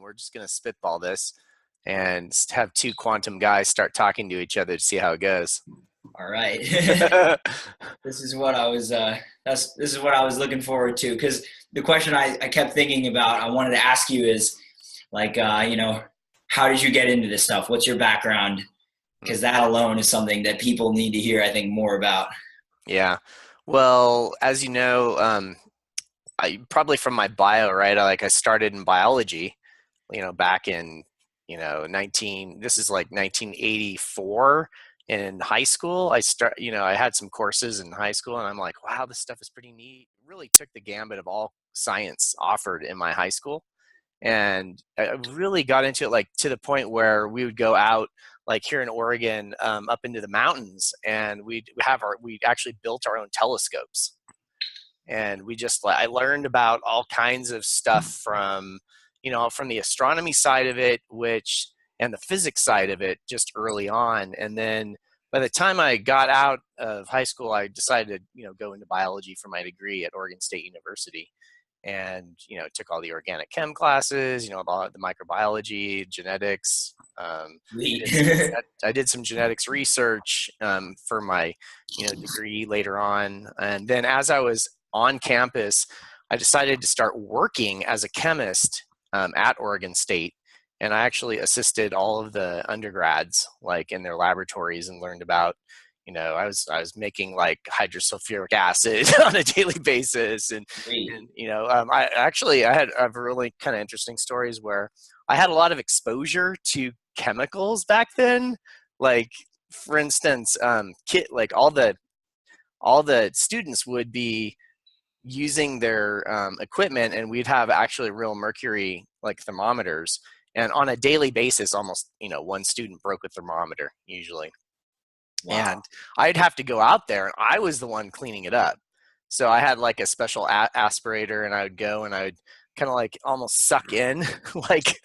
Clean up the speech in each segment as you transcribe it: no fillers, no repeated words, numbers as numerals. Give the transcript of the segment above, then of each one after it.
We're just going to spitball this and have two quantum guys start talking to each other to see how it goes. All right. This is what I was this is what I was looking forward to, because the question I kept thinking about, I wanted to ask you is like how did you get into this stuff? What's your background? Because that alone is something that people need to hear, I think, more about. Yeah. Well, as you know, I probably from my bio, right? I started in biology, back in, 1984 in high school. I had some courses in high school and I'm like, wow, this stuff is pretty neat. Really took the gambit of all science offered in my high school. And I really got into it, like to the point where we would go out, like here in Oregon, up into the mountains, and we actually built our own telescopes. And I learned about all kinds of stuff from the astronomy side of it, and the physics side of it just early on. And then by the time I got out of high school, I decided to, go into biology for my degree at Oregon State University. And, took all the organic chem classes, about the microbiology, genetics. Sweet. I did some genetics research for my, degree later on. And then as I was on campus, I decided to start working as a chemist at Oregon State. And I actually assisted all of the undergrads, like in their laboratories, and learned about, I was making like hydrosulfuric acid on a daily basis, Sweet. I have really kind of interesting stories where I had a lot of exposure to chemicals back then. Like, for instance, like all the students would be using their equipment, and we'd have actually real mercury like thermometers, and on a daily basis, almost one student broke a thermometer usually. Wow. And I'd have to go out there, and I was the one cleaning it up. So I had like a special aspirator, and I would go and I would kind of like almost suck in like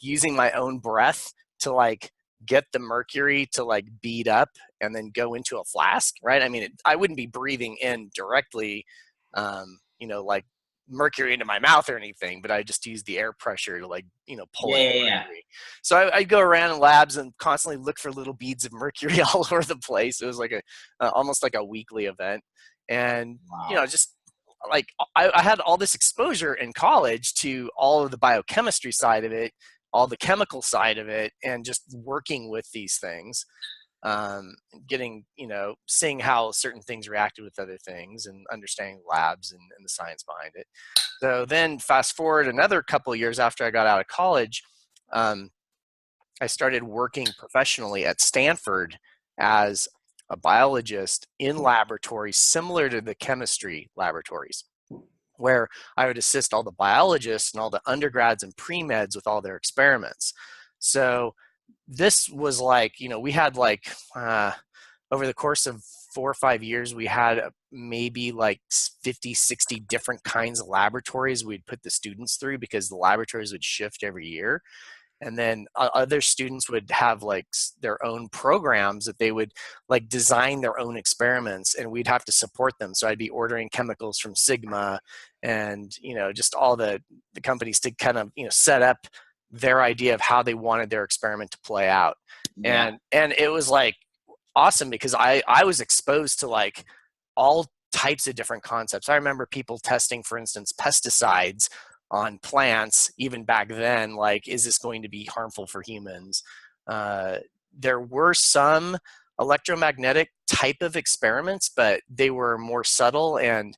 using my own breath to like get the mercury to like bead up and then go into a flask, right? I mean, I wouldn't be breathing in directly, like mercury into my mouth or anything, but I just use the air pressure to like, pull Yeah, in yeah, the yeah. mercury. So I'd go around in labs and constantly look for little beads of mercury all over the place. It was like almost like a weekly event. And, Wow. just like I had all this exposure in college to all of the biochemistry side of it, all the chemical side of it, and just working with these things, getting, seeing how certain things reacted with other things and understanding labs and the science behind it. So then fast forward another couple of years after I got out of college, I started working professionally at Stanford as a biologist in laboratories similar to the chemistry laboratories, where I would assist all the biologists and all the undergrads and pre-meds with all their experiments. So this was like, we had like, over the course of 4 or 5 years, we had maybe like 50, 60 different kinds of laboratories we'd put the students through, because the laboratories would shift every year. And then other students would have like their own programs that they would like design their own experiments, and we'd have to support them. So I'd be ordering chemicals from Sigma and, just all the companies to kind of, set up their idea of how they wanted their experiment to play out. Yeah. And it was like awesome, because I was exposed to like all types of different concepts. I remember people testing, for instance, pesticides on plants even back then, like, is this going to be harmful for humans? There were some electromagnetic type of experiments, but they were more subtle. And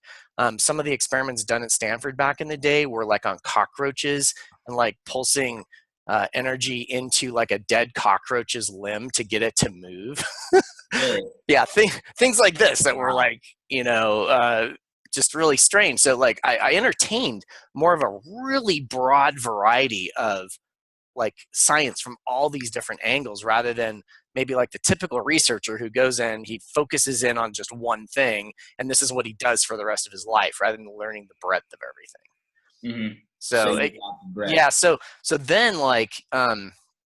some of the experiments done at Stanford back in the day were like on cockroaches, and like pulsing energy into like a dead cockroach's limb to get it to move. Really? Yeah, things like this that were Wow. like, just really strange. So like I entertained more of a really broad variety of like science from all these different angles, rather than maybe like the typical researcher who goes in, he focuses in on just one thing, and this is what he does for the rest of his life, rather than learning the breadth of everything. Mm-hmm. So So you got the bread. yeah, so then like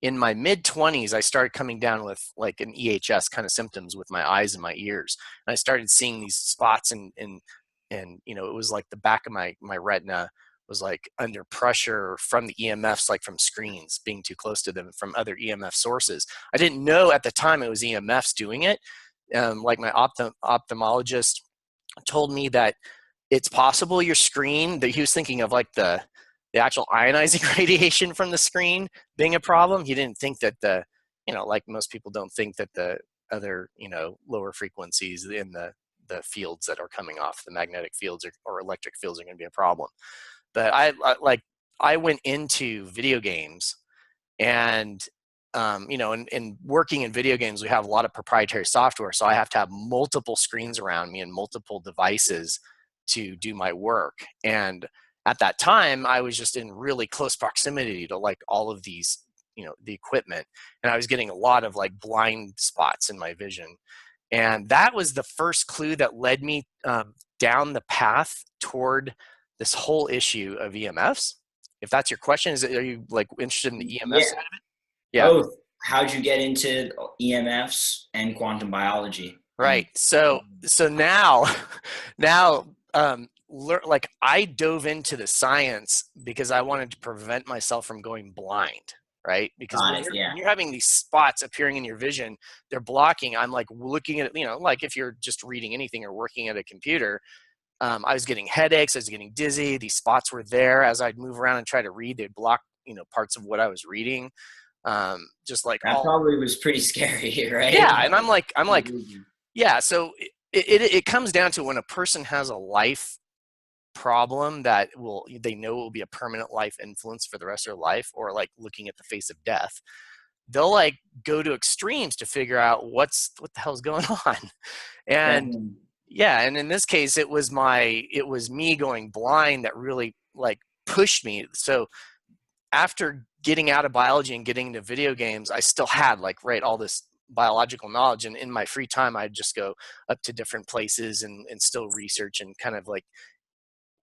in my mid 20s, I started coming down with like an EHS kind of symptoms with my eyes and my ears, and I started seeing these spots, and it was like the back of my retina was like under pressure from the EMFs, like from screens being too close to them from other EMF sources. I didn't know at the time it was EMFs doing it. Like my ophthalmologist told me that it's possible your screen, that he was thinking of like the actual ionizing radiation from the screen being a problem. He didn't think that like most people don't think that the other, lower frequencies in the fields that are coming off, the magnetic fields or electric fields, are going to be a problem. But I went into video games, and in working in video games, we have a lot of proprietary software, so I have to have multiple screens around me and multiple devices to do my work. And at that time, I was just in really close proximity to like all of these, the equipment, and I was getting a lot of like blind spots in my vision. And that was the first clue that led me down the path toward this whole issue of EMFs. If that's your question, are you like interested in the EMF side of it? Yeah. Both. How'd you get into EMFs and quantum biology? Right. So now, like I dove into the science because I wanted to prevent myself from going blind. Right. Because when you're having these spots appearing in your vision, they're blocking. I'm like looking at it, like if you're just reading anything or working at a computer, I was getting headaches. I was getting dizzy. These spots were there. As I'd move around and try to read, they'd block, parts of what I was reading. Just like that probably was pretty scary, right? Yeah. And I'm like, yeah. So it comes down to when a person has a life problem that they know will be a permanent life influence for the rest of their life, or like looking at the face of death, they'll like go to extremes to figure out what the hell's going on. And and in this case, it was me going blind that really like pushed me. So after getting out of biology and getting into video games, I still had like all this biological knowledge, and in my free time I'd just go up to different places and still research and kind of like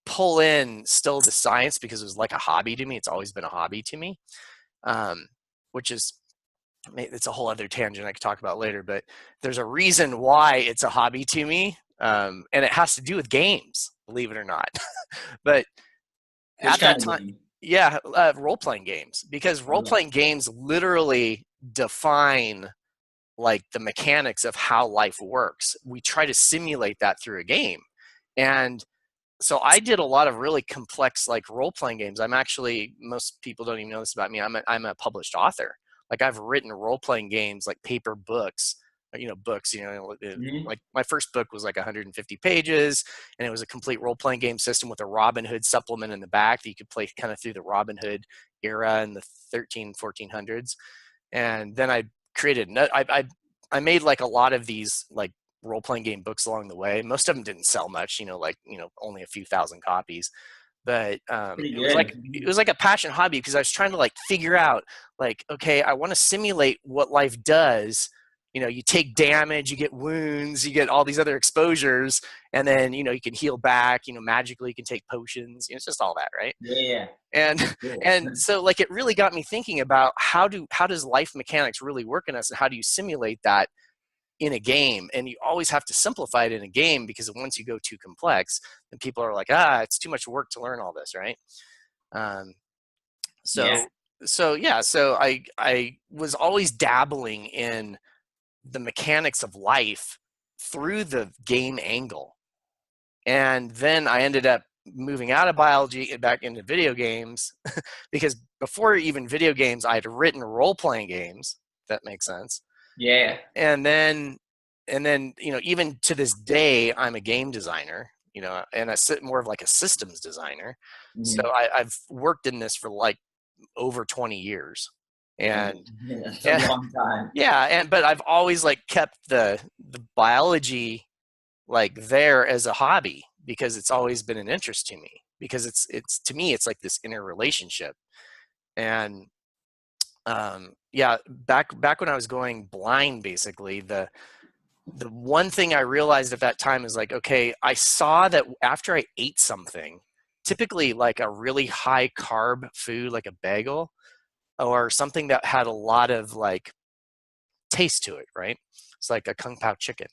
pull in still the science, because it was like a hobby to me. It's always been a hobby to me, which is, it's a whole other tangent I could talk about later, but there's a reason why it's a hobby to me, and it has to do with games, believe it or not. But at that time, role-playing games, because role-playing games literally define like the mechanics of how life works. We try to simulate that through a game. And so I did a lot of really complex like role-playing games. I'm actually, most people don't even know this about me, I'm a published author. Like I've written role-playing games, like paper books, books, like my first book was like 150 pages, and it was a complete role-playing game system with a Robin Hood supplement in the back that you could play kind of through the Robin Hood era in the 1400s. And then I created, I made like a lot of these like role-playing game books along the way. Most of them didn't sell much, only a few thousand copies. But it was like a passion hobby, because I was trying to like figure out like, okay, I want to simulate what life does. You take damage, you get wounds, you get all these other exposures, and then you can heal back. Magically you can take potions. It's just all that, right? Yeah. And so like it really got me thinking about how does life mechanics really work in us, and how do you simulate that in a game? And you always have to simplify it in a game, because once you go too complex, then people are like, it's too much work to learn all this, right? So I was always dabbling in the mechanics of life through the game angle. And then I ended up moving out of biology and back into video games because before even video games, I had written role-playing games. If that makes sense. Yeah. And then even to this day, I'm a game designer, and I sit more of like a systems designer. Mm-hmm. So I've worked in this for like over 20 years. And that's a long time. Yeah. But I've always like kept the biology like there as a hobby, because it's always been an interest to me, because it's to me, it's like this inner relationship. And back when I was going blind, basically the one thing I realized at that time is like, okay, I saw that after I ate something, typically like a really high carb food, like a bagel, or something that had a lot of like taste to it, right? It's like a kung pao chicken.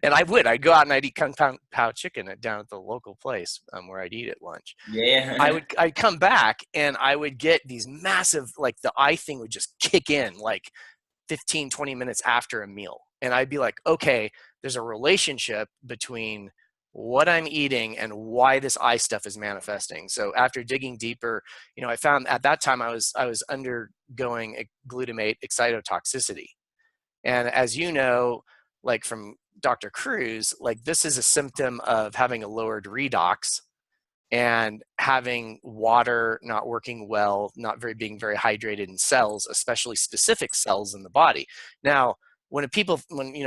And I'd go out and I'd eat kung pao chicken down at the local place where I'd eat at lunch. Yeah. I'd come back and I would get these massive, like the eye thing would just kick in like 15, 20 minutes after a meal. And I'd be like, okay, there's a relationship between what I'm eating and why this eye stuff is manifesting. So after digging deeper, I found at that time I was undergoing glutamate excitotoxicity. And as you know, like from Dr. Cruz, like this is a symptom of having a lowered redox and having water not working well, being very hydrated in cells, especially specific cells in the body. Now, when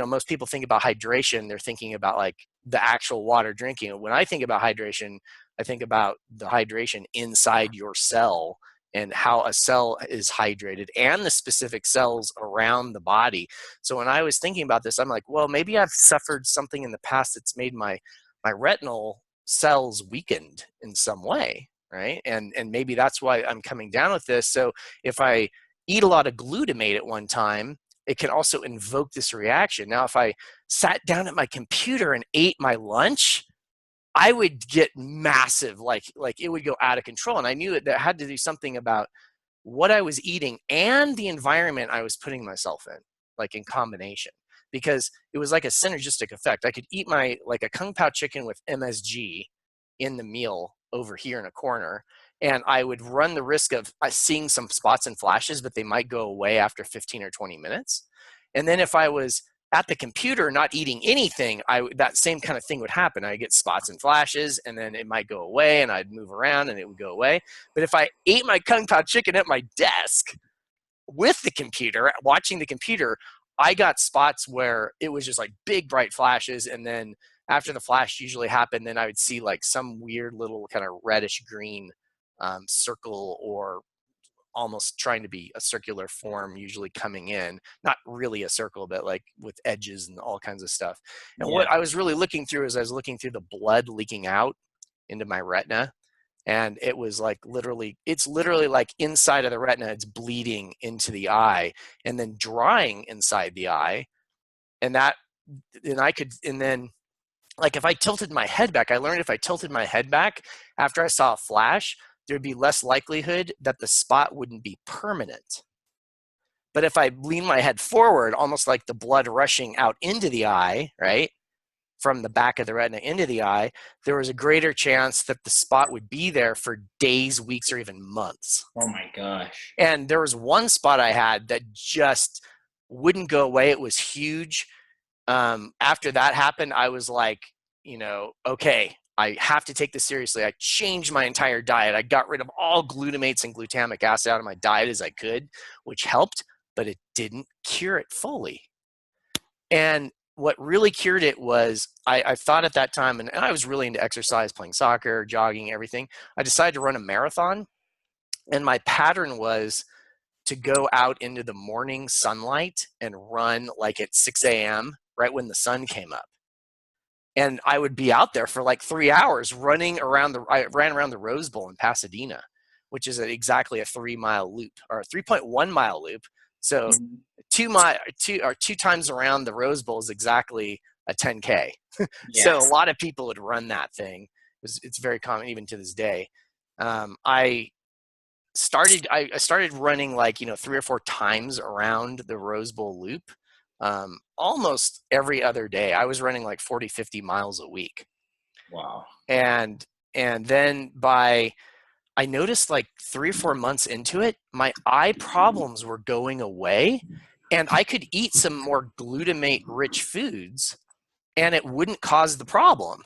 most people think about hydration, they're thinking about like the actual water drinking. When I think about hydration, I think about the hydration inside your cell and how a cell is hydrated and the specific cells around the body. So when I was thinking about this, I'm like, well, maybe I've suffered something in the past that's made my retinal cells weakened in some way, right? And maybe that's why I'm coming down with this. So if I eat a lot of glutamate at one time, it can also invoke this reaction. Now, if I sat down at my computer and ate my lunch, I would get massive, like it would go out of control. And I knew that had to do something about what I was eating and the environment I was putting myself in, like in combination, because it was like a synergistic effect. I could eat like a kung pao chicken with MSG in the meal over here in a corner, and I would run the risk of seeing some spots and flashes, but they might go away after 15 or 20 minutes. And then if I was at the computer not eating anything, that same kind of thing would happen. I get spots and flashes, and then it might go away, and I'd move around, and it would go away. But if I ate my kung pao chicken at my desk with the computer, watching the computer, I got spots where it was just like big bright flashes, and then after the flash usually happened, then I would see like some weird little kind of reddish green circle, or almost trying to be a circular form, usually coming in, not really a circle, but like with edges and all kinds of stuff. And what I was really looking through is I was looking through the blood leaking out into my retina. And it was like it's literally like inside of the retina, it's bleeding into the eye and then drying inside the eye. And then like if I tilted my head back, I learned if I tilted my head back after I saw a flash, there'd be less likelihood that the spot wouldn't be permanent. But if I lean my head forward, almost like the blood rushing out into the eye, right, from the back of the retina into the eye, there was a greater chance that the spot would be there for days, weeks, or even months. Oh my gosh. And there was one spot I had that just wouldn't go away. It was huge. After that happened, I was like, okay, I have to take this seriously. I changed my entire diet. I got rid of all glutamates and glutamic acid out of my diet as I could, which helped, but it didn't cure it fully. And what really cured it was I thought at that time, and I was really into exercise, playing soccer, jogging, everything. I decided to run a marathon, and my pattern was to go out into the morning sunlight and run like at 6 a.m., right when the sun came up. And I would be out there for like 3 hours running around I ran around the Rose Bowl in Pasadena, which is exactly a 3-mile loop, or a 3.1 mile loop. So 2 times around the Rose Bowl is exactly a 10K. Yes. So a lot of people would run that thing. It's very common even to this day. I started running like 3 or 4 times around the Rose Bowl loop. Almost every other day. I was running like 40, 50 miles a week. Wow. And then I noticed like 3 or 4 months into it, my eye problems were going away, and I could eat some more glutamate rich foods and it wouldn't cause the problem.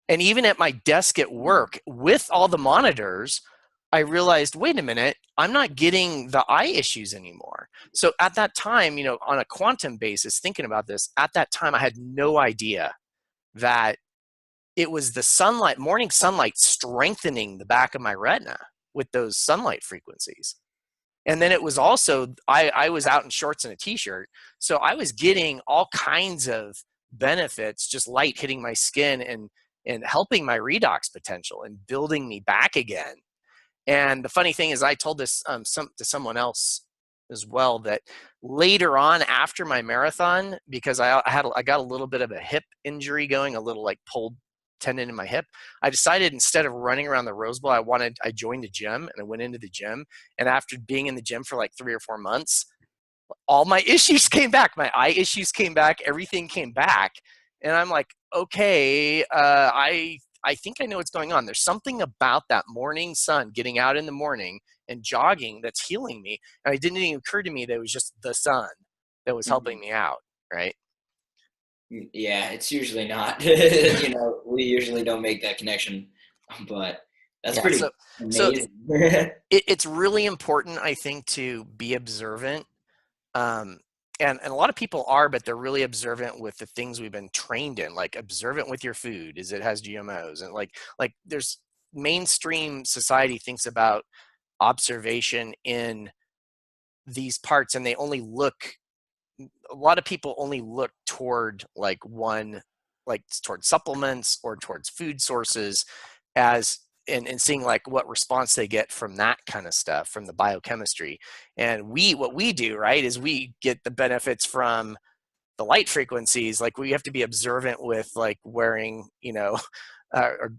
And even at my desk at work with all the monitors, I realized, wait a minute, I'm not getting the eye issues anymore. So at that time, on a quantum basis, thinking about this, at that time, I had no idea that it was the sunlight, morning sunlight, strengthening the back of my retina with those sunlight frequencies. And then it was also, I was out in shorts and a t-shirt. So I was getting all kinds of benefits, just light hitting my skin and helping my redox potential and building me back again. And the funny thing is, I told this to someone else as well, that later on after my marathon, because I got a little bit of a hip injury going, a little like pulled tendon in my hip. I decided instead of running around the Rose Bowl, I joined the gym, and I went into the gym. And after being in the gym for like 3 or 4 months, all my issues came back. My eye issues came back. Everything came back. And I'm like, okay, I think I know what's going on. There's something about that morning sun, getting out in the morning and jogging, that's healing me. And it didn't even occur to me that it was just the sun that was helping me out, right? Yeah, it's usually not. You know, we usually don't make that connection, but that's Yeah. pretty So amazing. it's really important, I think, to be observant. Um, and a lot of people are, but they're really observant with the things we've been trained in, like observant with your food, is it has GMOs, and like there's mainstream society thinks about observation in these parts, and they only look, a lot of people only look toward like one, like towards supplements or towards food sources as, and seeing like what response they get from that kind of stuff, from the biochemistry. And what we do, right, is we get the benefits from the light frequencies. Like we have to be observant with like wearing, or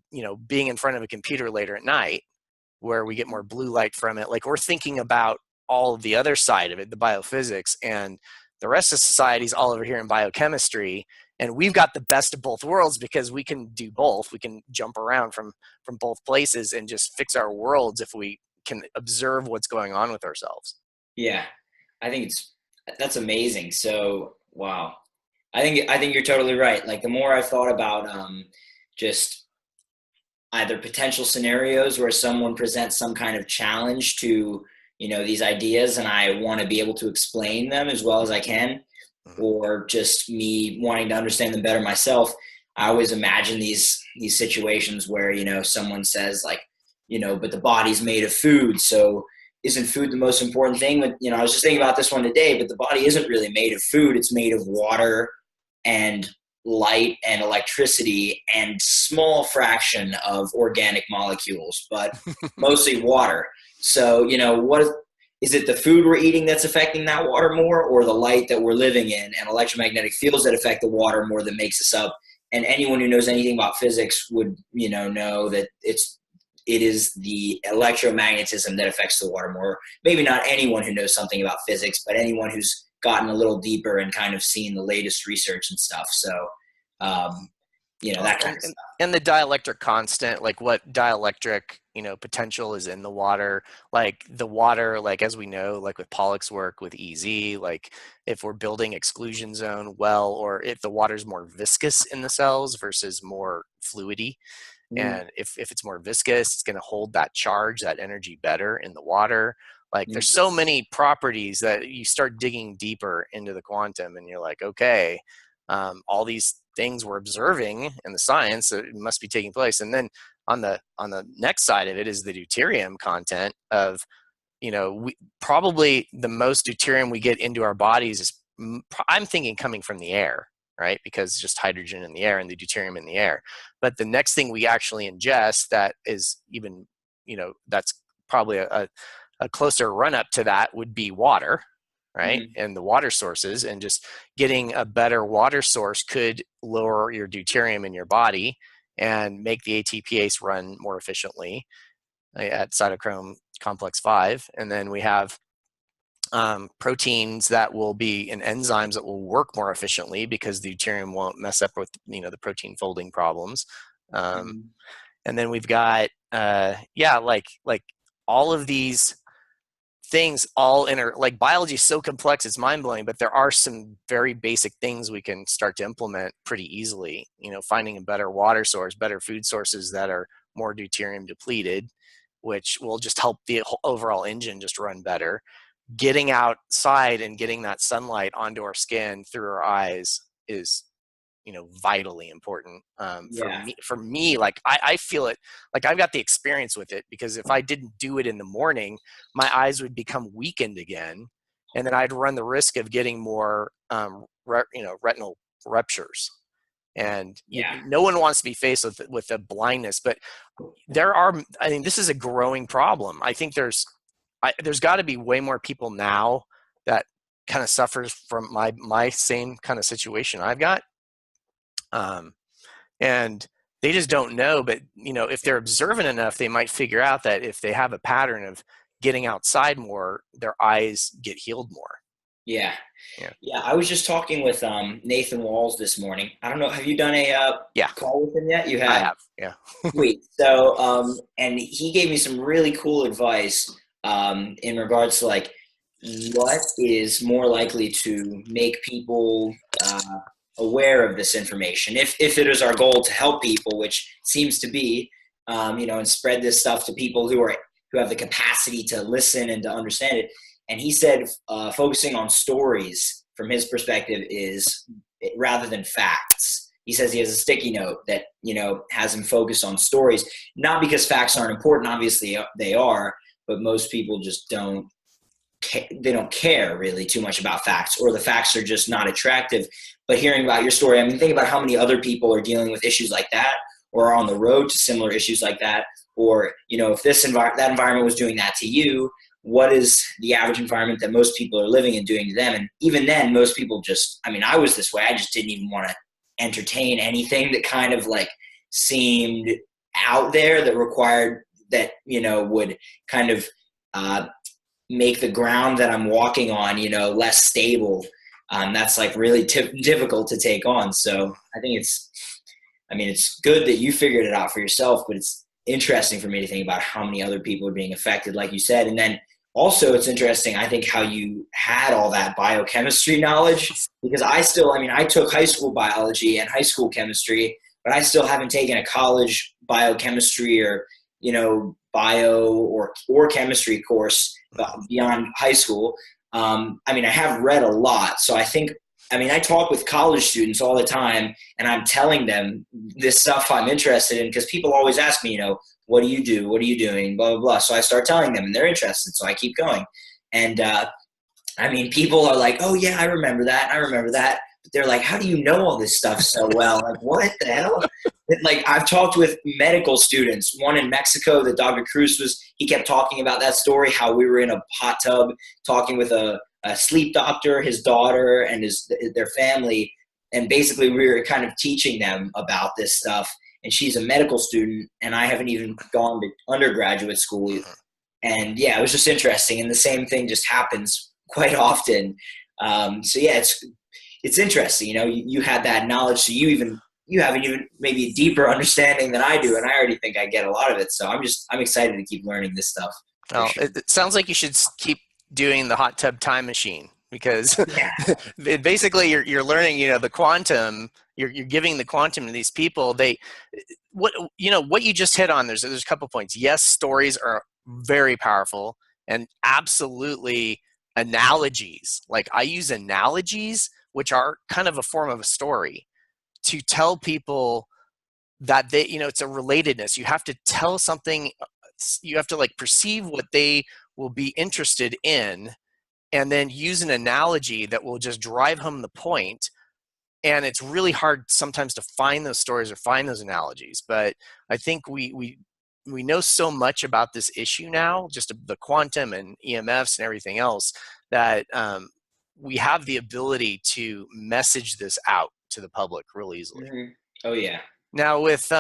being in front of a computer later at night, where we get more blue light from it. Like we're thinking about all of the other side of it, the biophysics, and the rest of society is all over here in biochemistry. And we've got the best of both worlds because we can do both. We can jump around from both places and just fix our worlds if we can observe what's going on with ourselves. Yeah, I think that's amazing. So, wow. I think you're totally right. Like the more I've thought about just either potential scenarios where someone presents some kind of challenge to, you know, these ideas, and I want to be able to explain them as well as I can, or just me wanting to understand them better myself, I always imagine these situations where, you know, someone says like, you know, but the body's made of food, so isn't food the most important thing? But, you know, I was just thinking about this one today, but the body isn't really made of food. It's made of water and light and electricity and small fraction of organic molecules, but mostly water. So, you know, what is it, the food we're eating that's affecting that water more, or the light that we're living in and electromagnetic fields that affect the water more that makes us up? And anyone who knows anything about physics would, you know that it is the electromagnetism that affects the water more. Maybe not anyone who knows something about physics, but anyone who's gotten a little deeper and kind of seen the latest research and stuff. So, you know, that kind of stuff. And the dielectric constant, like what dielectric, potential is in the water, like the water, like as we know, like with Pollock's work with EZ, like if we're building exclusion zone well, or if the water's more viscous in the cells versus more fluidy. And if it's more viscous, it's going to hold that charge, that energy better in the water. Like there's so many properties that you start digging deeper into the quantum, and you're like, okay, all these things we're observing in the science, it must be taking place. And then on the next side of it is the deuterium content of, probably the most deuterium we get into our bodies is, I'm thinking, coming from the air, right? Because just hydrogen in the air and the deuterium in the air. But the next thing we actually ingest that is even, that's probably a closer run up to that would be water, right? And the water sources, and just getting a better water source could lower your deuterium in your body and make the ATPase run more efficiently at cytochrome complex 5. And then we have proteins that will be, and enzymes that will work more efficiently because the deuterium won't mess up with, the protein folding problems. And then we've got, like all of these things all like biology is so complex, it's mind-blowing, but there are some very basic things we can start to implement pretty easily. Finding a better water source, better food sources that are more deuterium depleted, which will just help the overall engine just run better. Getting outside and getting that sunlight onto our skin through our eyes is, vitally important. For me, like I feel it, like I've got the experience with it, because if I didn't do it in the morning, my eyes would become weakened again, and then I'd run the risk of getting more, retinal ruptures. And no one wants to be faced with a blindness, but this is a growing problem. I think there's got to be way more people now kind of suffers from my same kind of situation I've got. And they just don't know, but if they're observant enough, they might figure out that if they have a pattern of getting outside more, their eyes get healed more. Yeah. Yeah. Yeah. I was just talking with Nathan Walls this morning. I don't know. Have you done a Yeah, call with him yet? You I have. have. Yeah. Sweet. So, and he gave me some really cool advice in regards to like what is more likely to make people aware of this information. If it is our goal to help people, which seems to be, and spread this stuff to people who have the capacity to listen and to understand it. And he said, focusing on stories from his perspective is rather than facts. He says he has a sticky note that, has him focus on stories, not because facts aren't important. Obviously they are, but most people just don't care really too much about facts, or the facts are just not attractive. But hearing about your story, I mean, think about how many other people are dealing with issues like that, or are on the road to similar issues like that. Or, if that environment was doing that to you, what is the average environment that most people are living in doing to them? And even then, most people I was this way. I just didn't even want to entertain anything that kind of like seemed out there that required that, would kind of make the ground that I'm walking on, less stable. That's like really difficult to take on. So I think it's good that you figured it out for yourself, but it's interesting for me to think about how many other people are being affected, like you said. And then also it's interesting, I think, how you had all that biochemistry knowledge, because I took high school biology and high school chemistry, but I still haven't taken a college biochemistry or, bio or chemistry course beyond high school. I have read a lot. So I talk with college students all the time, and I'm telling them this stuff I'm interested in, because people always ask me, what do you do? What are you doing? Blah, blah, blah. So I start telling them, and they're interested. So I keep going. And, people are like, oh yeah, I remember that. I remember that. But they're like, how do you know all this stuff so well? Like, what the hell? Like, I've talked with medical students, one in Mexico that Dr. Cruz he kept talking about that story, how we were in a hot tub talking with a sleep doctor, his daughter, and their family. And basically we were kind of teaching them about this stuff. And she's a medical student, and I haven't even gone to undergraduate school. And yeah, it was just interesting. And the same thing just happens quite often. So yeah, it's interesting. You had that knowledge, so you haven't even maybe a deeper understanding than I do, and I already think I get a lot of it. So I'm excited to keep learning this stuff. Well, sure. It sounds like you should keep doing the hot tub time machine, because basically you're learning, the quantum. You're giving the quantum to these people. What you just hit on. There's a couple points. Yes, stories are very powerful, and absolutely analogies. Like, I use analogies, which are kind of a form of a story, to tell people that it's a relatedness. You have to tell something. You have to like perceive what they will be interested in, and then use an analogy that will just drive home the point. And it's really hard sometimes to find those stories or find those analogies. But I think we know so much about this issue now, just the quantum and EMFs and everything else, that we have the ability to message this out to the public real easily. Mm-hmm. Oh yeah. Now with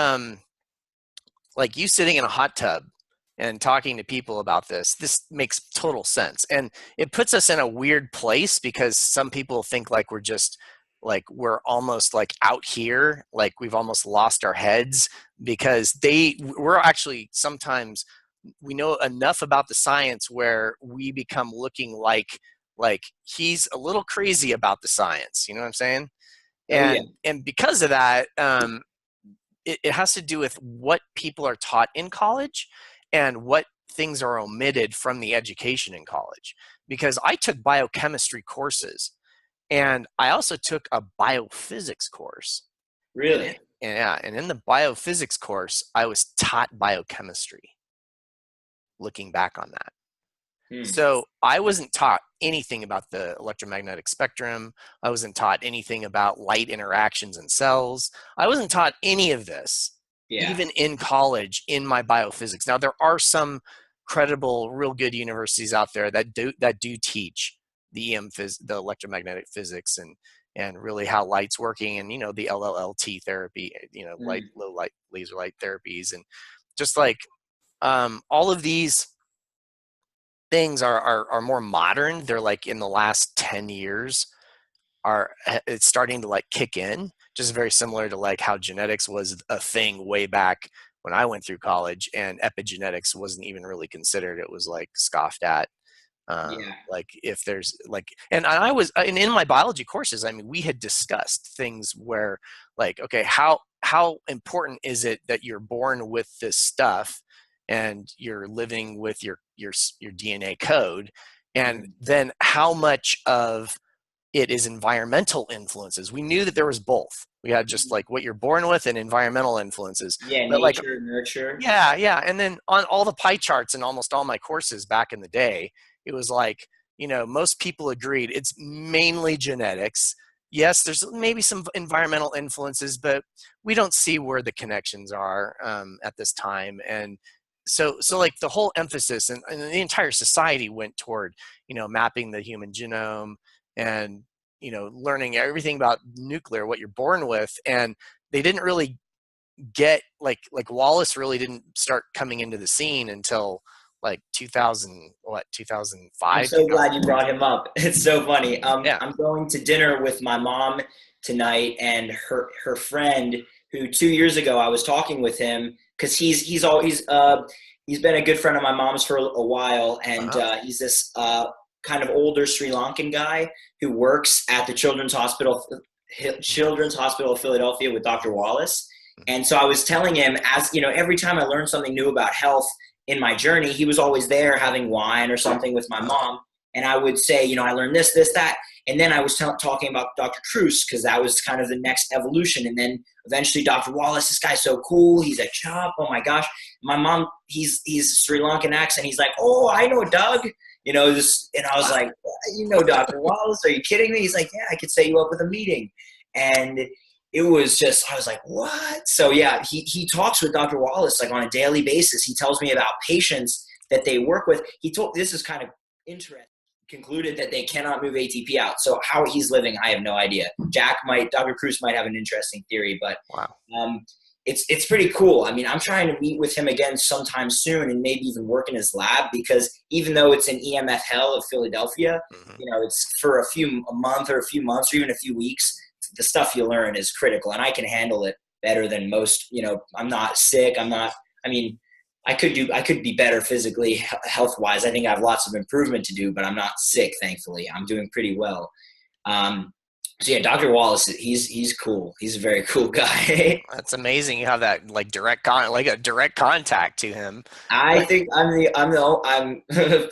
like you sitting in a hot tub and talking to people about this makes total sense. And it puts us in a weird place, because some people think like we're almost like out here, like we've almost lost our heads, because we're actually, sometimes we know enough about the science where we become looking like he's a little crazy about the science. You know what I'm saying? And because of that, it has to do with what people are taught in college and what things are omitted from the education in college. Because I took biochemistry courses, and I also took a biophysics course. Really? And in the biophysics course, I was taught biochemistry, looking back on that. So I wasn't taught anything about the electromagnetic spectrum. I wasn't taught anything about light interactions in cells. I wasn't taught any of this, even in college, in my biophysics. Now, there are some credible, real good universities out there that do teach the electromagnetic physics, and really how light's working, and the LLT therapy, low light laser light therapies, and just like all of these things are more modern. They're like in the last 10 years it's starting to like kick in, just very similar to like how genetics was a thing way back when I went through college, and epigenetics wasn't even really considered. It was like scoffed at. Like if there's like, and I was in my biology courses, I mean, we had discussed things where like, okay, how important is it that you're born with this stuff and you're living with your DNA code, and then how much of it is environmental influences. We knew that there was both. We had just like what you're born with and environmental influences. Yeah, but nature, like, nurture. Yeah. And then on all the pie charts in almost all my courses back in the day, it was like, most people agreed it's mainly genetics. Yes, there's maybe some environmental influences, but we don't see where the connections are at this time. And so like the whole emphasis and the entire society went toward, mapping the human genome and, learning everything about nuclear, what you're born with. And they didn't really get like Wallace really didn't start coming into the scene until like 2005. I'm so glad you brought him up. It's so funny. Yeah. I'm going to dinner with my mom tonight, and her friend, who 2 years ago I was talking with him, because he's been a good friend of my mom's for a while, and he's this kind of older Sri Lankan guy who works at the Children's Hospital of Philadelphia with Dr. Wallace. And so I was telling him, as every time I learned something new about health in my journey, he was always there having wine or something with my mom. And I would say, I learned this, that. And then I was talking about Dr. Cruz, because that was kind of the next evolution. And then eventually Dr. Wallace, this guy's so cool. He's a chop. Oh my gosh. My mom, he's Sri Lankan accent. He's like, oh, I know Doug. And I was like, Dr. Wallace, are you kidding me? He's like, yeah, I could set you up with a meeting. And it was just, I was like, what? So yeah, he talks with Dr. Wallace like on a daily basis. He tells me about patients that they work with. This is kind of interesting, concluded that they cannot move ATP out. So how he's living, I have no idea. Dr. Cruz might have an interesting theory, but wow. It's pretty cool. I mean, I'm trying to meet with him again sometime soon, and maybe even work in his lab, because even though it's an EMF hell of Philadelphia, it's for a month or a few months or even a few weeks, the stuff you learn is critical, and I can handle it better than most. I'm not sick. I could be better physically, health-wise. I think I have lots of improvement to do, but I'm not sick, thankfully. I'm doing pretty well. So yeah, Dr. Wallace, he's cool. He's a very cool guy. That's amazing. You have that like direct contact to him. I think I'm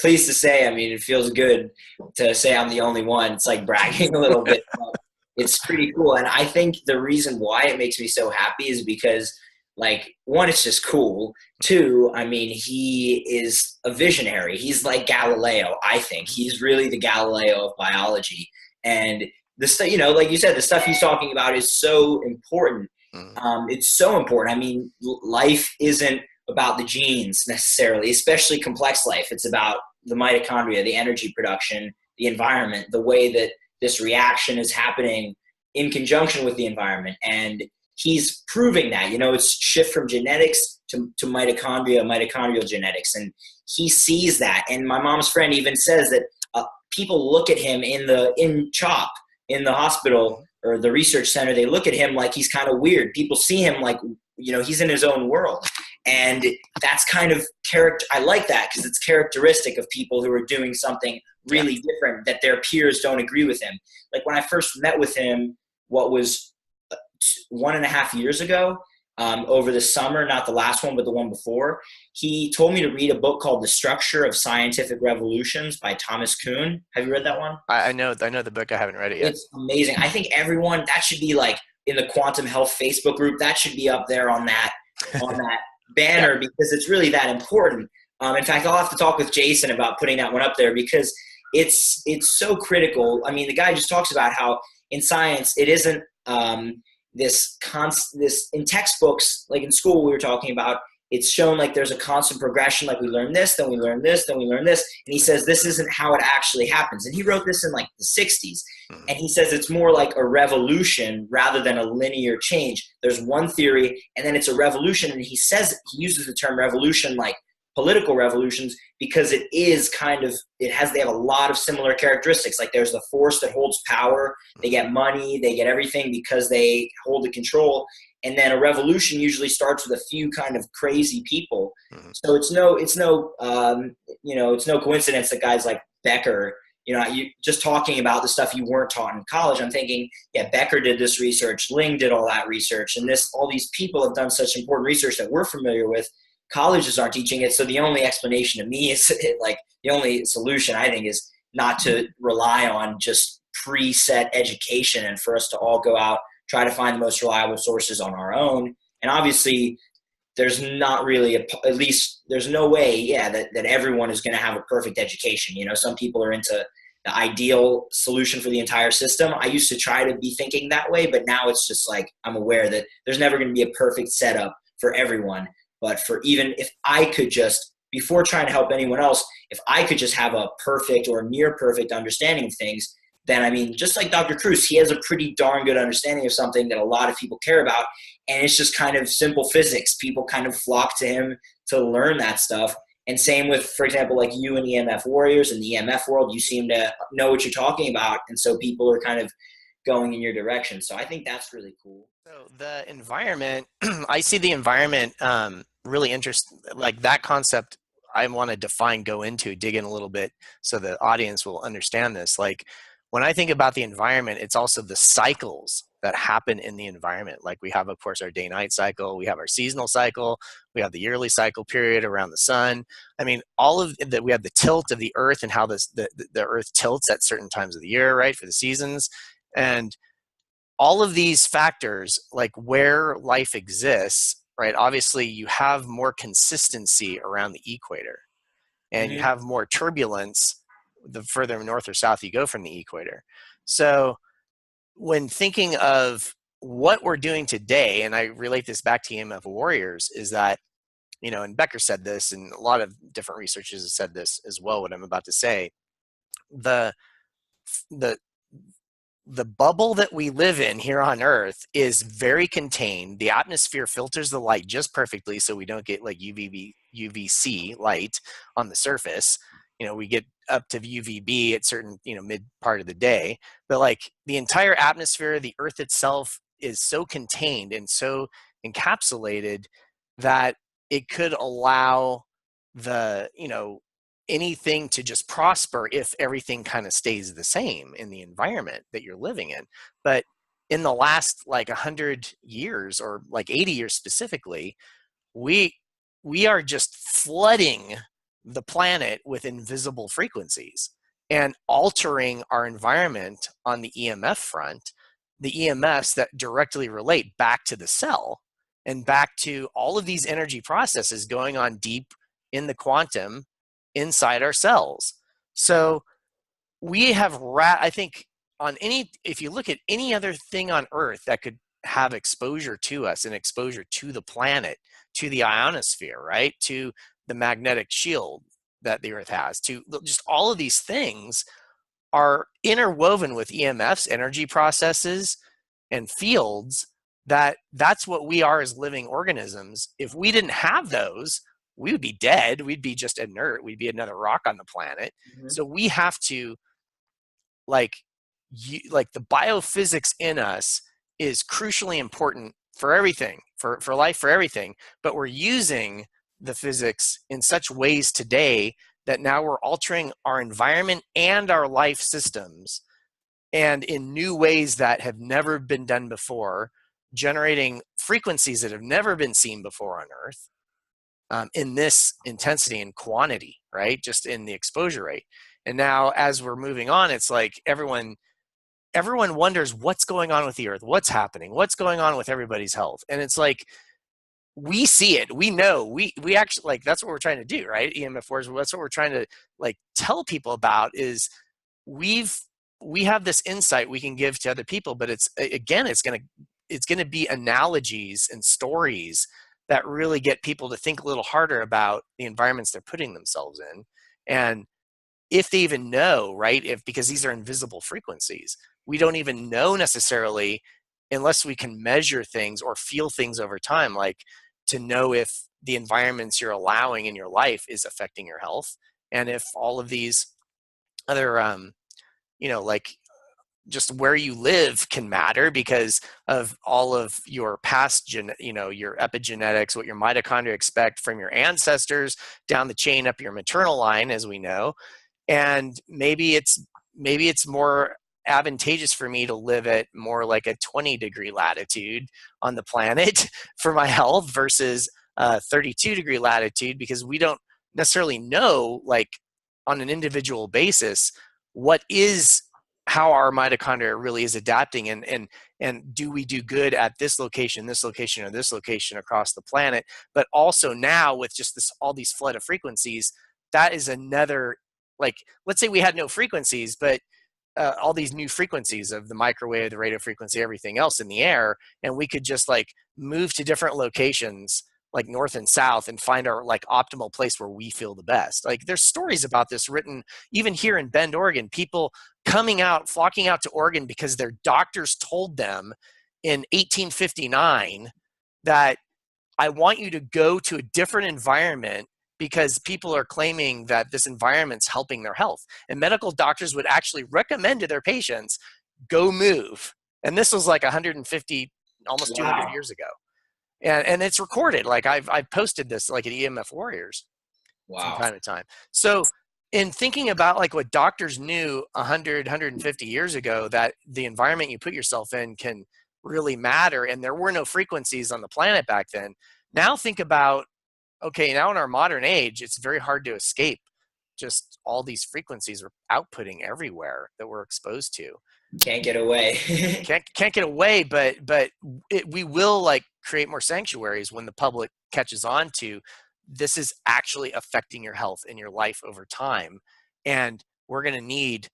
pleased to say. I mean, it feels good to say I'm the only one. It's like bragging a little bit. But it's pretty cool, and I think the reason why it makes me so happy is because, like, one, it's just cool. Two, I mean, he is a visionary. He's like Galileo. I think he's really the Galileo of biology, and the stuff, like you said, the stuff he's talking about is so important. It's so important. I mean, life isn't about the genes necessarily, especially complex life. It's about the mitochondria, the energy production, the environment, the way that this reaction is happening in conjunction with the environment. And he's proving that, it's shift from genetics to mitochondrial genetics. And he sees that. And my mom's friend even says that people look at him in CHOP, in the hospital or the research center, they look at him like he's kind of weird. People see him like, he's in his own world. And that's kind of character. I like that because it's characteristic of people who are doing something really different that their peers don't agree with him. Like when I first met with him, what was 1.5 years ago, over the summer, not the last one, but the one before, he told me to read a book called The Structure of Scientific Revolutions by Thomas Kuhn. Have you read that one? I know the book. I haven't read it yet. It's amazing. I think everyone, that should be like in the Quantum Health Facebook group, that should be up there on that banner because it's really that important. In fact, I'll have to talk with Jason about putting that one up there because it's so critical. I mean, the guy just talks about how in science, it isn't this in textbooks, like in school we were talking about, it's shown like there's a constant progression. Like we learn this, then we learn this, then we learn this. And he says this isn't how it actually happens. And he wrote this in like the 60s. And he says it's more like a revolution rather than a linear change. There's one theory, and then it's a revolution. And he says, he uses the term revolution like political revolutions, because it is kind of, they have a lot of similar characteristics. Like there's the force that holds power, they get money, they get everything because they hold the control. And then a revolution usually starts with a few kind of crazy people. So it's no coincidence that guys like Becker, you just talking about the stuff you weren't taught in college. I'm thinking, yeah, Becker did this research, Ling did all that research, and all these people have done such important research that we're familiar with. Colleges aren't teaching it. So the only explanation to me is like the only solution I think is not to rely on just preset education, and for us to all go out, try to find the most reliable sources on our own. And obviously there's not really at least there's no way, that everyone is going to have a perfect education. Some people are into the ideal solution for the entire system. I used to try to be thinking that way, but now it's just like, I'm aware that there's never going to be a perfect setup for everyone. But for even if I could just, before trying to help anyone else, if I could just have a perfect or near perfect understanding of things, then I mean, just like Dr. Cruz, he has a pretty darn good understanding of something that a lot of people care about. And it's just kind of simple physics. People kind of flock to him to learn that stuff. And same with, for example, like you and EMF Warriors in the EMF world, you seem to know what you're talking about. And so people are kind of going in your direction. So I think that's really cool. So the environment, I see the environment really interesting, like that concept I want to dig in a little bit so the audience will understand this. Like when I think about the environment, it's also the cycles that happen in the environment. Like we have, of course, our day-night cycle, we have our seasonal cycle, we have the yearly cycle period around the sun. I mean, all of that, we have the tilt of the earth and how the earth tilts at certain times of the year, right, for the seasons. And all of these factors, like where life exists, right? Obviously, you have more consistency around the equator, and you have more turbulence the further north or south you go from the equator. So when thinking of what we're doing today, and I relate this back to EMF Warriors, is that, and Becker said this, and a lot of different researchers have said this as well, what I'm about to say, the bubble that we live in here on Earth is very contained. The atmosphere filters the light just perfectly so we don't get like UVC light on the surface. We get up to UVB at certain, mid part of the day. But like the entire atmosphere, the Earth itself is so contained and so encapsulated that it could allow anything to just prosper if everything kind of stays the same in the environment that you're living in. But in the last like 100 years or like 80 years specifically, we are just flooding the planet with invisible frequencies and altering our environment on the EMF front, the EMFs that directly relate back to the cell and back to all of these energy processes going on deep in the quantum inside our cells. So we have, I think, if you look at any other thing on Earth that could have exposure to us and exposure to the planet, to the ionosphere, right, to the magnetic shield that the Earth has, to just all of these things are interwoven with EMFs, energy processes, and fields. That's what we are as living organisms. If we didn't have those, we would be dead. We'd be just inert. We'd be another rock on the planet. So we have to, like the biophysics in us is crucially important for everything, for life, for everything. But we're using the physics in such ways today that now we're altering our environment and our life systems, and in new ways that have never been done before, generating frequencies that have never been seen before on Earth. In this intensity and quantity, right? Just in the exposure rate. And now as we're moving on, it's like everyone wonders what's going on with the Earth, what's happening, what's going on with everybody's health. And it's like, we see it, we know, we actually, like, that's what we're trying to do, right? EMF Warriors, that's what we're trying to like tell people about, is we have this insight we can give to other people, but it's going to be analogies and stories that really get people to think a little harder about the environments they're putting themselves in. And if they even know, right, because these are invisible frequencies, we don't even know necessarily unless we can measure things or feel things over time, like to know if the environments you're allowing in your life is affecting your health. And if all of these other, like just where you live can matter because of all of your past your epigenetics, what your mitochondria expect from your ancestors down the chain up your maternal line, as we know. And maybe it's more advantageous for me to live at more like a 20-degree latitude on the planet for my health versus 32-degree latitude, because we don't necessarily know, like on an individual basis, how our mitochondria really is adapting, and do we do good at this location, or this location across the planet. But also now with just all these flood of frequencies, that is another, like, let's say we had no frequencies, but all these new frequencies of the microwave, the radio frequency, everything else in the air, and we could just like move to different locations like north and south and find our like optimal place where we feel the best. Like there's stories about this written even here in Bend, Oregon, people flocking out to Oregon because their doctors told them in 1859 that I want you to go to a different environment because people are claiming that this environment's helping their health. And medical doctors would actually recommend to their patients, go move. And this was like 150, almost 200 years ago. And it's recorded. Like I've posted this like at EMF Warriors from time to time. So in thinking about like what doctors knew 100, 150 years ago, that the environment you put yourself in can really matter, and there were no frequencies on the planet back then. Now think about, okay, now in our modern age, it's very hard to escape just all these frequencies we're outputting everywhere that we're exposed to. Can't get away. can't get away, but we will like create more sanctuaries when the public catches on to this is actually affecting your health and your life over time. And we're going to need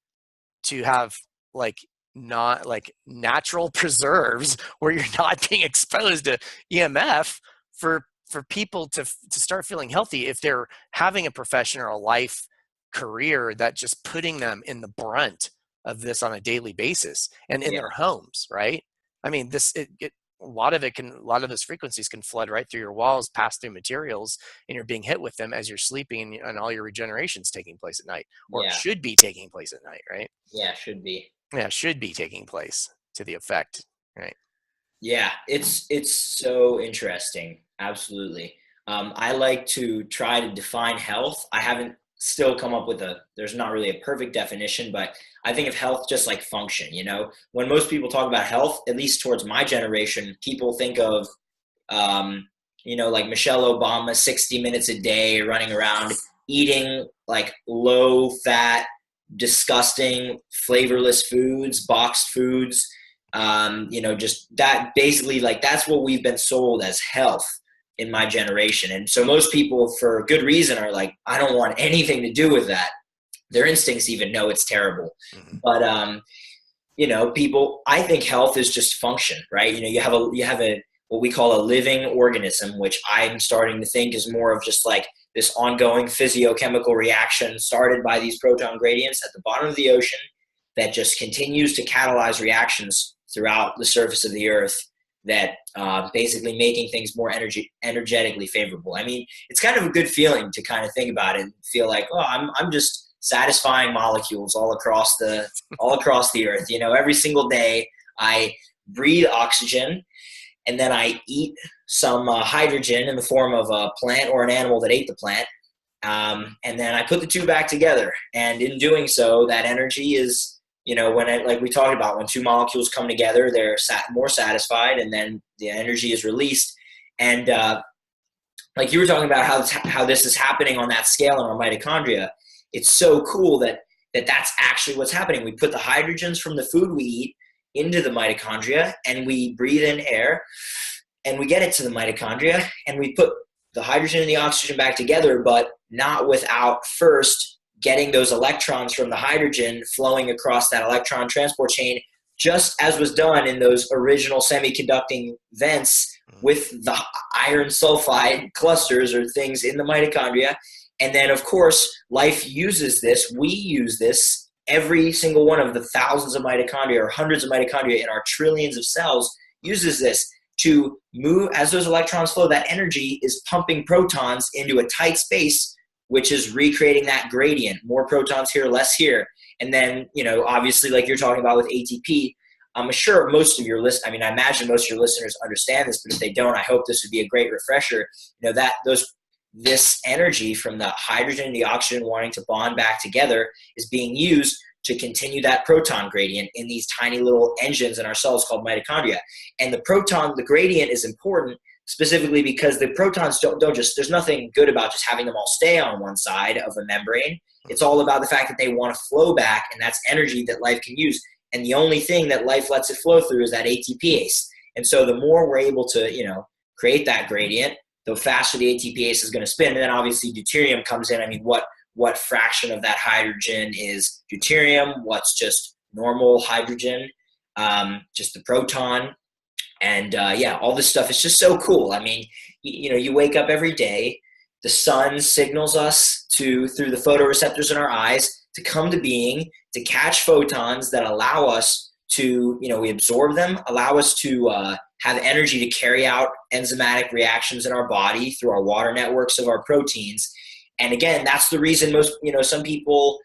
to have like not like natural preserves where you're not being exposed to EMF for people to start feeling healthy if they're having a profession or a life career that just putting them in the brunt of this on a daily basis and in their homes, right? I mean, a lot of those frequencies can flood right through your walls, pass through materials, and you're being hit with them as you're sleeping, and all your regeneration's taking place at night, or should be taking place at night, right? Yeah, should be. Yeah, should be taking place to the effect, right? Yeah, it's so interesting. Absolutely. I like to try to define health. I haven't still come up with there's not really a perfect definition, but I think of health just like function. When most people talk about health, at least towards my generation, people think of, like Michelle Obama, 60 minutes a day running around eating like low fat, disgusting, flavorless foods, boxed foods. Just that basically, like, that's what we've been sold as health in my generation. And so most people, for good reason, are like, I don't want anything to do with that. Their instincts even know it's terrible. Mm-hmm. But, people, I think health is just function, right? You have a what we call a living organism, which I'm starting to think is more of just like this ongoing physiochemical reaction started by these proton gradients at the bottom of the ocean that just continues to catalyze reactions throughout the surface of the earth that basically making things more energetically favorable. I mean, it's kind of a good feeling to kind of think about it and feel like, oh, I'm just satisfying molecules all across the earth. Every single day I breathe oxygen, and then I eat some hydrogen in the form of a plant or an animal that ate the plant. And then I put the two back together. And in doing so, that energy is, like we talked about, when two molecules come together, they're more satisfied, and then the energy is released. And like you were talking about how this is happening on that scale in our mitochondria, it's so cool that's actually what's happening. We put the hydrogens from the food we eat into the mitochondria, and we breathe in air, and we get it to the mitochondria, and we put the hydrogen and the oxygen back together, but not without first getting those electrons from the hydrogen flowing across that electron transport chain, just as was done in those original semiconducting vents with the iron sulfide clusters or things in the mitochondria. And then, of course, life uses this. We use this. Every single one of the thousands of mitochondria or hundreds of mitochondria in our trillions of cells uses this to move. As those electrons flow, that energy is pumping protons into a tight space, which is recreating that gradient. More protons here, less here. And then, obviously, like you're talking about with ATP, I'm sure most of your I imagine most of your listeners understand this, but if they don't, I hope this would be a great refresher. This energy from the hydrogen and the oxygen wanting to bond back together is being used to continue that proton gradient in these tiny little engines in our cells called mitochondria. And the gradient is important specifically because the protons there's nothing good about just having them all stay on one side of a membrane. It's all about the fact that they want to flow back, and that's energy that life can use. And the only thing that life lets it flow through is that ATPase. And so the more we're able to, create that gradient, the faster the ATPase is going to spin. And then obviously deuterium comes in. What fraction of that hydrogen is deuterium? What's just normal hydrogen? Just the proton. And all this stuff is just so cool. You wake up every day, the sun signals us through the photoreceptors in our eyes to come to being, to catch photons that allow us to, we absorb them, allow us to have energy to carry out enzymatic reactions in our body through our water networks of our proteins. And again, that's the reason some people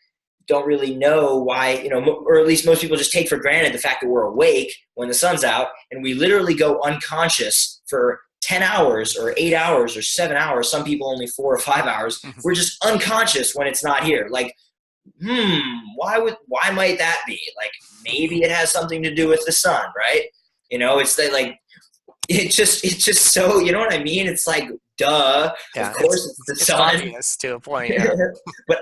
don't really know why, or at least most people just take for granted the fact that we're awake when the sun's out, and we literally go unconscious for 10 hours or 8 hours or 7 hours. Some people only 4 or 5 hours. We're just unconscious when it's not here. Like, why might that be? Like, maybe it has something to do with the sun, right? It's just so, you know what I mean? It's like, duh. Yeah, of course it's the sun. Obvious to a point. Yeah. But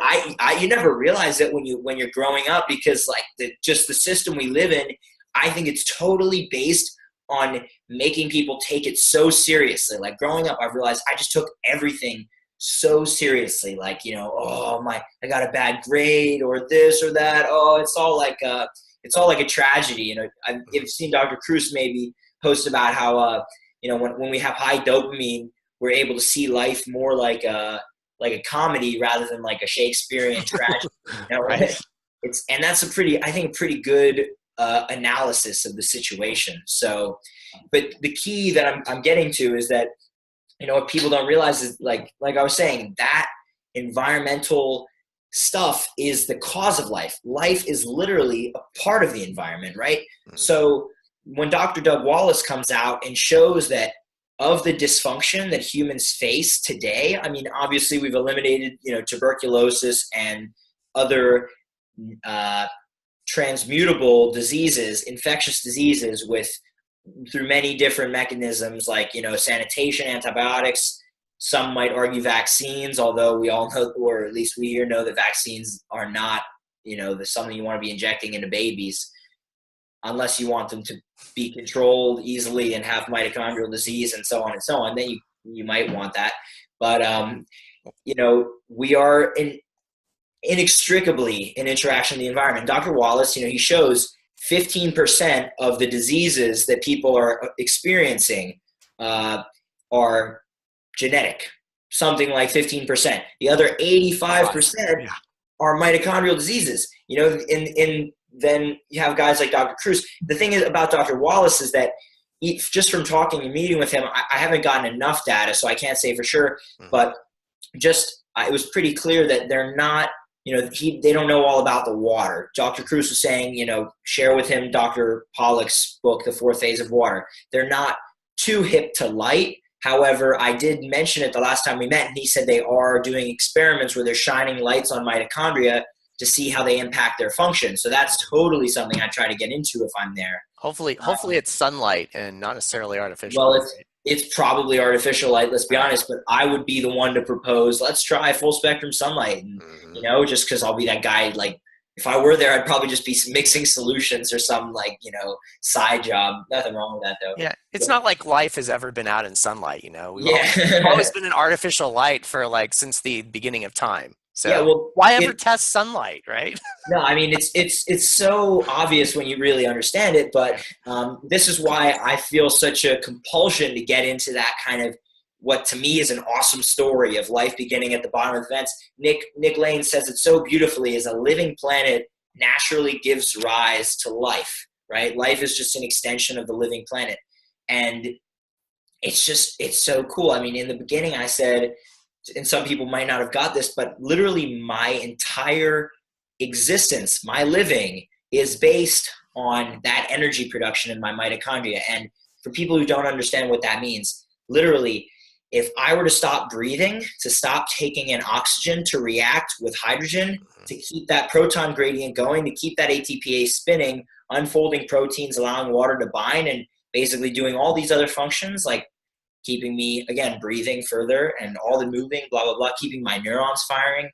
you never realize it when you're growing up, because like the system we live in, I think it's totally based on making people take it so seriously. Like growing up, I've realized I just took everything so seriously. Like, I got a bad grade or this or that. Oh, it's all like a tragedy. I've seen Dr. Cruz maybe post about how, when we have high dopamine, we're able to see life more like a comedy rather than like a Shakespearean tragedy. Right. And that's a pretty good analysis of the situation. So, but the key that I'm getting to is that, what people don't realize is like I was saying, that environmental stuff is the cause of life. Life is literally a part of the environment, right? Mm-hmm. So when Dr. Doug Wallace comes out and shows that of the dysfunction that humans face today, obviously we've eliminated, tuberculosis and other transmutable diseases, infectious diseases through many different mechanisms like, sanitation, antibiotics. Some might argue vaccines, although we all know, or at least we here know, that vaccines are not, something you want to be injecting into babies unless you want them to be controlled easily and have mitochondrial disease and so on and so on. Then you might want that. But, we are inextricably in interaction with the environment. Dr. Wallace, he shows 15% of the diseases that people are experiencing are genetic, something like 15%. The other 85% are mitochondrial diseases. And then you have guys like Dr. Cruz. The thing is about Dr. Wallace is that just from talking and meeting with him, I haven't gotten enough data, so I can't say for sure, but just it was pretty clear that they're not, they don't know all about the water. Dr. Cruz was saying, share with him Dr. Pollack's book, The Fourth Phase of Water. They're not too hip to light. However, I did mention it the last time we met, and he said they are doing experiments where they're shining lights on mitochondria to see how they impact their function. So that's totally something I try to get into if I'm there. Hopefully it's sunlight and not necessarily artificial. Well, it's probably artificial light, let's be honest, but I would be the one to propose, let's try full spectrum sunlight. And, just because I'll be that guy, like, if I were there, I'd probably just be mixing solutions or some side job. Nothing wrong with that though. Yeah. It's not like life has ever been out in sunlight, We've always been in artificial light for since the beginning of time. Yeah, So well, why ever test sunlight, right? no, I mean it's so obvious when you really understand it, but this is why I feel such a compulsion to get into that kind of what to me is an awesome story of life beginning at the bottom of the vents. Nick Lane says it so beautifully: "Is a living planet naturally gives rise to life, right? Life is just an extension of the living planet, and it's so cool. I mean, in the beginning, I said." And some people might not have got this, but literally my entire existence, my living is based on that energy production in my mitochondria. And for people who don't understand what that means, literally, if I were to stop breathing, to stop taking in oxygen to react with hydrogen, to keep that proton gradient going, to keep that ATPase spinning, unfolding proteins, allowing water to bind, and basically doing all these other functions like keeping me, again, breathing further and all the moving, blah, blah, blah, keeping my neurons firing,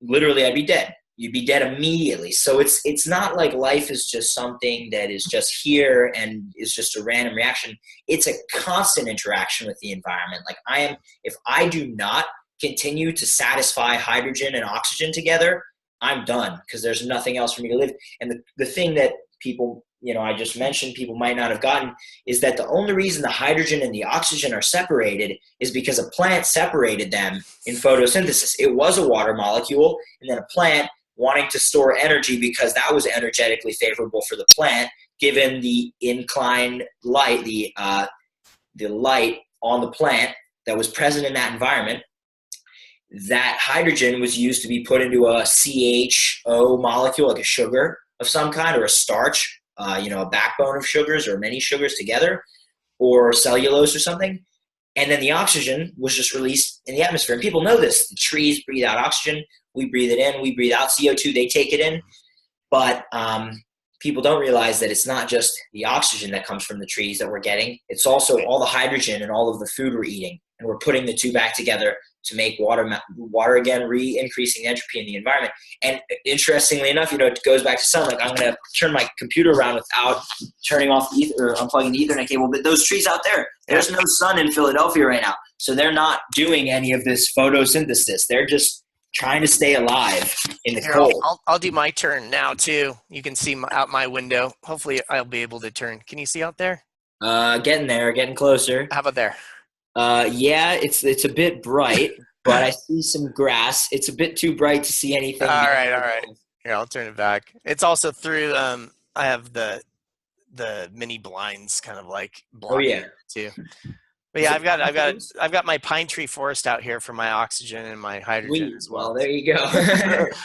literally I'd be dead. You'd be dead immediately. So it's not like life is just something that is just here and is just a random reaction. It's a constant interaction with the environment. Like if I do not continue to satisfy hydrogen and oxygen together, I'm done because there's nothing else for me to live. And the thing that people, I just mentioned people might not have gotten is that the only reason the hydrogen and the oxygen are separated is because a plant separated them in photosynthesis. It was a water molecule, and then a plant wanting to store energy because that was energetically favorable for the plant, given the inclined light, the light on the plant that was present in that environment. That hydrogen was used to be put into a CHO molecule, like a sugar of some kind, or a starch, a backbone of sugars or many sugars together, or cellulose or something. And then the oxygen was just released in the atmosphere. And people know this. The trees breathe out oxygen. We breathe it in. We breathe out CO2. They take it in. But people don't realize that it's not just the oxygen that comes from the trees that we're getting. It's also all the hydrogen and all of the food we're eating. And we're putting the two back together to make water again, increasing entropy in the environment. And interestingly enough, it goes back to sun. Like I'm going to turn my computer around without turning off or unplugging the Ethernet cable. But those trees out there, there's no sun in Philadelphia right now. So they're not doing any of this photosynthesis. They're just trying to stay alive in the cold. I'll do my turn now too. You can see out my window. Hopefully I'll be able to turn. Can you see out there? Getting there, getting closer. How about there? Yeah, it's a bit bright, but I see some grass. It's a bit too bright to see anything. All right. Here, I'll turn it back. It's also through. I have the mini blinds kind of like blocking too. But yeah, I've got my pine tree forest out here for my oxygen and my hydrogen as well. Well, there you go.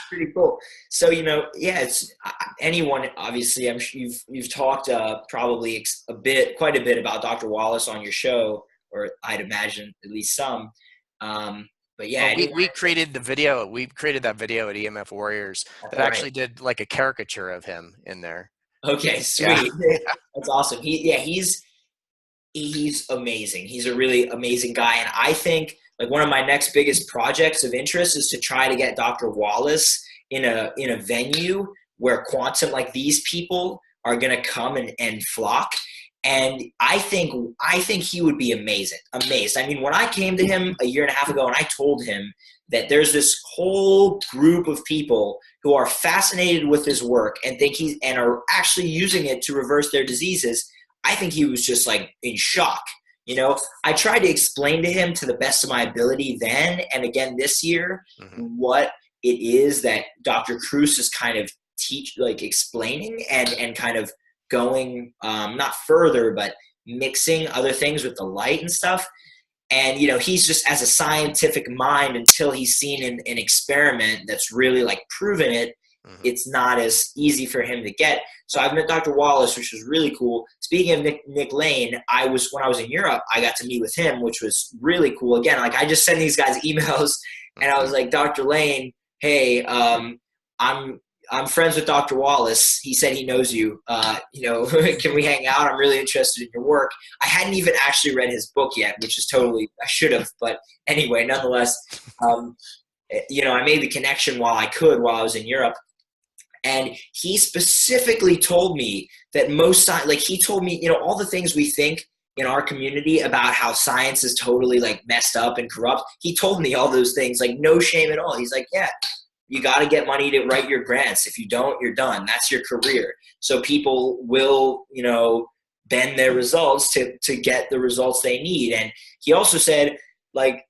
Pretty cool. So it's anyone. Obviously, I'm sure you've talked probably quite a bit about Dr. Wallace on your show. Or I'd imagine at least some. But yeah. Well, we created the video. We created that video at EMF Warriors that actually did like a caricature of him in there. Okay, sweet. Yeah. That's awesome. He's amazing. He's a really amazing guy. And I think like one of my next biggest projects of interest is to try to get Dr. Wallace in a venue where quantum, like these people are going to come and flock. And I think he would be amazed. I mean, when I came to him a year and a half ago and I told him that there's this whole group of people who are fascinated with his work and and are actually using it to reverse their diseases, I think he was just like in shock. I tried to explain to him to the best of my ability then and again this year what it is that Dr. Cruz is kind of explaining and kind of going not further, but mixing other things with the light and stuff. And, he's just as a scientific mind until he's seen an experiment that's really like proven it, it's not as easy for him to get. So I've met Dr. Wallace, which was really cool. Speaking of Nick Lane, when I was in Europe, I got to meet with him, which was really cool. Again, like I just send these guys emails and I was like, Dr. Lane, hey, I'm friends with Dr. Wallace. He said he knows you. Can we hang out? I'm really interested in your work. I hadn't even actually read his book yet, which is I should have. But anyway, nonetheless, I made the connection while I was in Europe. And he specifically told me that he told me, all the things we think in our community about how science is totally like messed up and corrupt. He told me all those things, like no shame at all. He's like, yeah, you got to get money to write your grants. If you don't, you're done. That's your career. So people will, you know, bend their results to get the results they need. And he also said, like,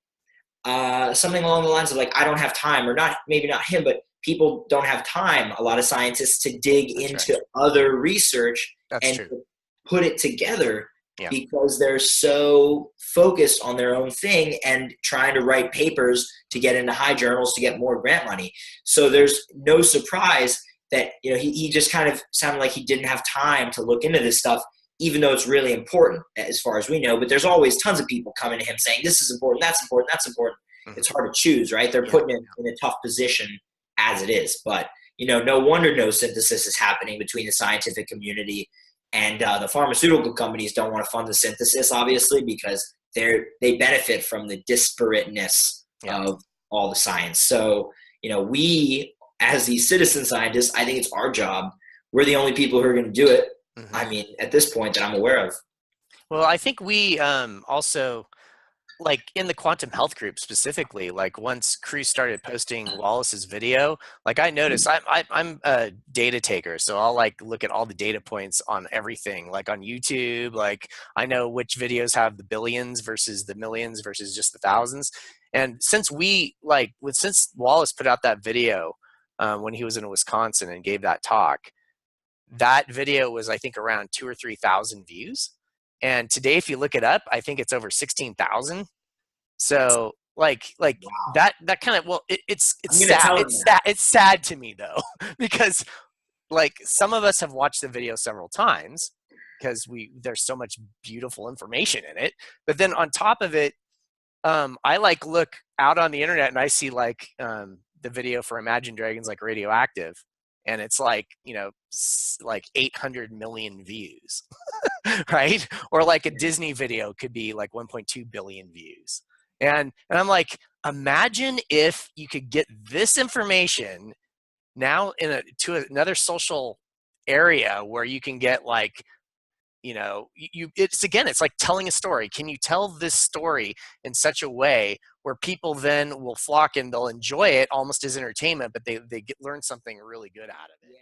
something along the lines of like, I don't have time, or not, maybe not him, but people don't have time, a lot of scientists, to dig into other research and to put it together because they're so focused on their own thing and trying to write papers to get into high journals to get more grant money. So there's no surprise that, you know, he just kind of sounded like he didn't have time to look into this stuff, even though it's really important as far as we know. But there's always tons of people coming to him saying, this is important, that's important, that's important. It's hard to choose, right? They're putting him in a tough position as it is. But, you know, no wonder no synthesis is happening between the scientific community and the pharmaceutical companies don't want to fund the synthesis, obviously, because they benefit from the disparateness of all the science. So, you know, we, as these citizen scientists, I think it's our job. We're the only people who are going to do it. I mean, at this point that I'm aware of. Well, I think we also, like in the quantum health group specifically, like once Cruz started posting Wallace's video, like I noticed I'm a data taker. So I'll like look at all the data points on everything, like on YouTube, like I know which videos have the billions versus the millions versus just the thousands. And since since Wallace put out that video when he was in Wisconsin and gave that talk, that video was, I think, around 2,000 or 3,000 views. And today, if you look it up, I think it's over 16,000. So like wow. that kind of, well, it's sad. It's sad to me though, because like some of us have watched the video several times because there's so much beautiful information in it. But then on top of it, I like look out on the internet and I see like the video for Imagine Dragons like Radioactive. And it's like, you know, like 800 million views, right? Or like a Disney video could be like 1.2 billion views. And I'm like, imagine if you could get this information now to another social area where you can get like, you know, it's like telling a story. Can you tell this story in such a way where people then will flock and they'll enjoy it almost as entertainment, but they learn something really good out of it?